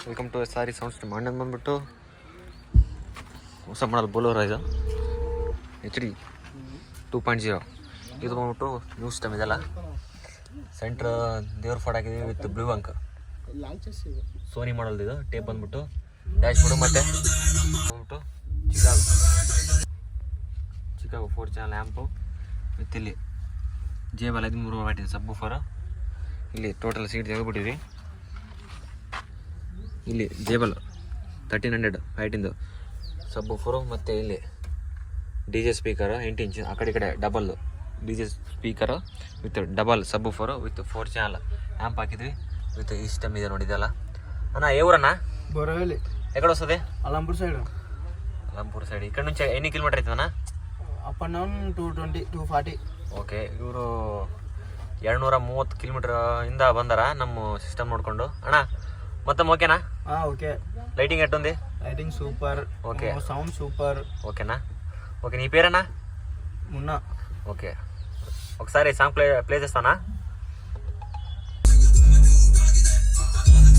Welcome to sorry sounds. ನಿಮ್ಮ ಅಣ್ಣನ ಬಂದ್ಬಿಟ್ಟು ಹೊಸ ಮಾಡಲ್ ಬೋಲೋರ ಇದು HD 2.0. ಇದು ಬಂದ್ಬಿಟ್ಟು ನ್ಯೂ ಸಿಸ್ಟಮ್ ಇದೆಲ್ಲ. ಸೆಂಟ್ರ್ ದೇವ್ರ ಫೋಟೋ ಹಾಕಿದ್ದೀವಿ ವಿತ್ ಬ್ಲೂ ಅಂಕ್. ಸೋನಿ ಮಾಡಲ್ದು ಇದು. ಟೇಪ್ ಬಂದ್ಬಿಟ್ಟು ಡ್ಯಾಶ್ ಬೋರ್ಡು ಮತ್ತು ಬಂದ್ಬಿಟ್ಟು ಚಿಕಾಗೋ 4 ಚಾನಲ್ ಲ್ಯಾಂಪು ವಿತ್ ಇಲ್ಲಿ JBL 13 ವಾಟ್ ಇದೆ ಸಬ್-ವೂಫರ್. ಇಲ್ಲಿ ಟೋಟಲ್ ಸೀಟ್ ತೆಗೆದುಬಿಟ್ಟಿದ್ವಿ. ಇಲ್ಲಿ JBL 1300 ಹೈಟಿಂದು ಸಬ್-ವೂಫರು ಮತ್ತು ಇಲ್ಲಿ DJ ಸ್ಪೀಕರ್ 8 ಇಂಚ್. ಆ ಕಡೆ double DJ speaker with double subwoofer with 4 channel lamp ಹಾಕಿದ್ವಿ ವಿತ್ ಈ ಸಿಸ್ಟಮ್ ಇದೆ ನೋಡಿದೆಲ್ಲ. ಅಣ್ಣ ಊರಣ್ಣ ಬೋರವಲ್ಲಿ ಎಕಡೆ ವಸ್ತದೆ? ಅಲಂಪುರ ಸೈಡ್. ಈ ಕಡೆ నుంచి ಎన్ని ಕಿಲೋಮೀಟರ್ ಆಯ್ತದಣ್ಣ? Up and down 220 240. ಓಕೆ, ಇವರು 230 ಕಿಲೋಮೀಟರ್ ಇಂದ ಬಂದಾರ ನಮ್ಮ ಸಿಸ್ಟಮ್ ನೋಡಿಕೊಂಡು. ಅಣ್ಣ మొత్తం ఓకేనా? ఓకే. లైటింగ్ ఎట్టుంది? Lighting super. Okay. Sound super. ఓకేనా? ఓకే, నీ పేరేనా? మున్నా. ఓకే, ఒకసారి సాంగ్ ప్లే చేస్తానా?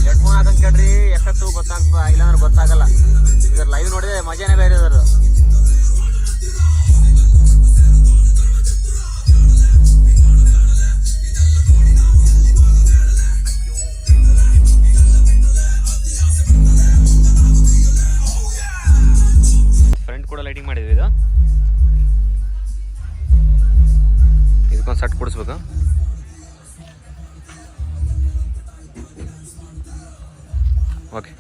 ಹೆಡ್ಫೋನ್ ಹಾಕೊಂಡು ಕೇಳ್ರಿ, ಎಫೆಕ್ಟು ಗೊತ್ತಾಗ್ತದ, ಇಲ್ಲಾಂದ್ರೆ ಗೊತ್ತಾಗಲ್ಲ. ಇದ್ರ ಲೈವ್ ನೋಡಿದ್ರೆ ಮಜಾನೇ ಬೇರೆ ಇದ್ರು. ಫ್ರಂಟ್ ಕೂಡ ಲೈಟಿಂಗ್ ಮಾಡಿದ್ವಿ. ಇದಕ್ಕೊಂದು ಸಟ್ ಕೊಡಿಸ್ಬೇಕು. ಓಕೆ.